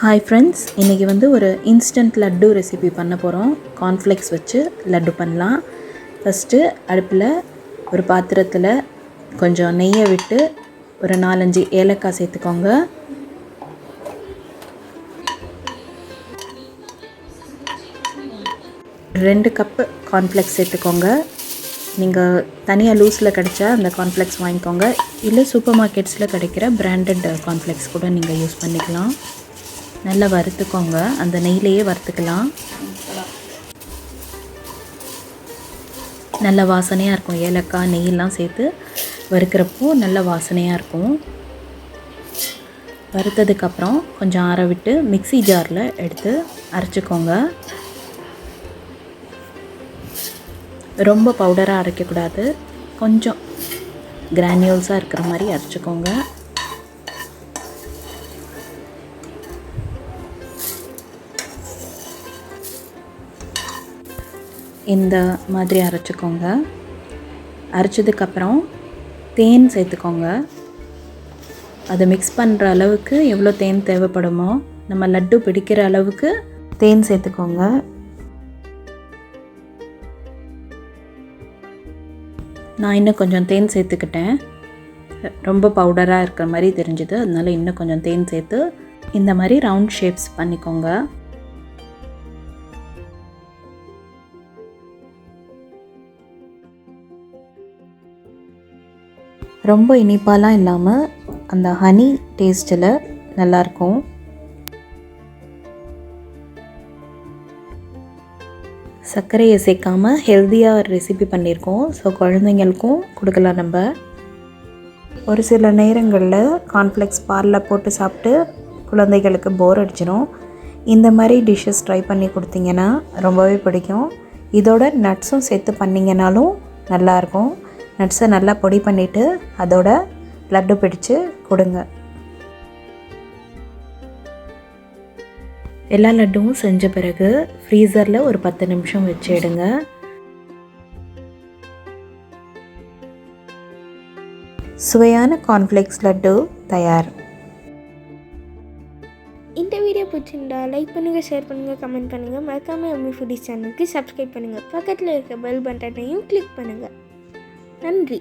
Hi friends, இன்னைக்கு வந்து ஒரு instant லட்டு ரெசிபி பண்ண போறோம். cornflakes வச்சு லட்டு பண்ணலாம். ஃபர்ஸ்ட் அடுப்புல ஒரு பாத்திரத்துல கொஞ்சம் நெய்யை விட்டு ஒரு 4-5 ஏலக்காய் சேர்த்துக்கோங்க. ரெண்டு கப் cornflakes சேர்த்துக்கோங்க. நீங்க தனியா லூஸ்ல கிடைச்ச அந்த cornflakes வாங்கிக்கோங்க. இல்ல சூப்பர் மார்க்கெட்ஸ்ல கிடைக்கிற பிராண்டட் cornflakes கூட நீங்க யூஸ் பண்ணிக்கலாம். நல்லா வறுத்துக்கோங்க. அந்த நெய்யிலேயே வறுத்துக்கலாம். நல்ல வாசனையாக இருக்கும். ஏலக்காய் நெய்யெல்லாம் சேர்த்து வறுக்கிறப்போ நல்ல வாசனையாக இருக்கும். வறுத்ததுக்கப்புறம் கொஞ்சம் ஆற விட்டு மிக்ஸி ஜாரில் எடுத்து அரைச்சிக்கோங்க. ரொம்ப பவுடராக அரைக்கக்கூடாது. கொஞ்சம் கிரானியூல்ஸாக இருக்கிற மாதிரி அரைச்சிக்கோங்க. இந்த மாதிரி அரைச்சிக்கோங்க. அரைச்சதுக்கப்புறம் தேன் சேர்த்துக்கோங்க. அதை மிக்ஸ் பண்ணுற அளவுக்கு எவ்வளோ தேன் தேவைப்படுமோ நம்ம லட்டு பிடிக்கிற அளவுக்கு தேன் சேர்த்துக்கோங்க. நான் இன்னும் கொஞ்சம் தேன் சேர்த்துக்கிட்டேன். ரொம்ப பவுடராக இருக்கிற மாதிரி தெரிஞ்சுது. அதனால இன்னும் கொஞ்சம் தேன் சேர்த்து இந்த மாதிரி ரவுண்ட் ஷேப்ஸ் பண்ணிக்கோங்க. ரொம்ப இனிப்பாலாம் இல்லாமல் அந்த ஹனி டேஸ்ட்டில் நல்லாயிருக்கும். சர்க்கரையை சேர்க்காமல் ஹெல்த்தியாக ரெசிபி பண்ணியிருக்கோம். ஸோ குழந்தைங்களுக்கும் கொடுக்கலாம். நம்ம ஒரு சில நேரங்களில் கார்ன்ஃப்ளேக்ஸ் பாலில் போட்டு சாப்பிட்டு குழந்தைகளுக்கு போர் அடிச்சிடும். இந்த மாதிரி டிஷ்ஷஸ் ட்ரை பண்ணி கொடுத்தீங்கன்னா ரொம்பவே பிடிக்கும். இதோட நட்ஸும் சேர்த்து பண்ணிங்கனாலும் நல்லாயிருக்கும். நட்ஸை நல்லா பொடி பண்ணிவிட்டு அதோட லட்டு பிடிச்சு கொடுங்க. எல்லா லட்டுவும் செஞ்ச பிறகு ஃப்ரீசரில் ஒரு 10 நிமிஷம் வச்சு எடுங்க. சுவையான கார்ன்ஃப்ளேக்ஸ் லட்டு தயார். இந்த வீடியோ பிடிச்சிருந்தா லைக் பண்ணுங்கள், ஷேர் பண்ணுங்கள், கமெண்ட் பண்ணுங்கள். மறக்காமல் எம்மி ஃபுடீஸ் சேனலுக்கு சப்ஸ்கிரைப் பண்ணுங்கள். பக்கத்தில் இருக்க பெல் பட்டனையும் கிளிக் பண்ணுங்கள். நன்றி.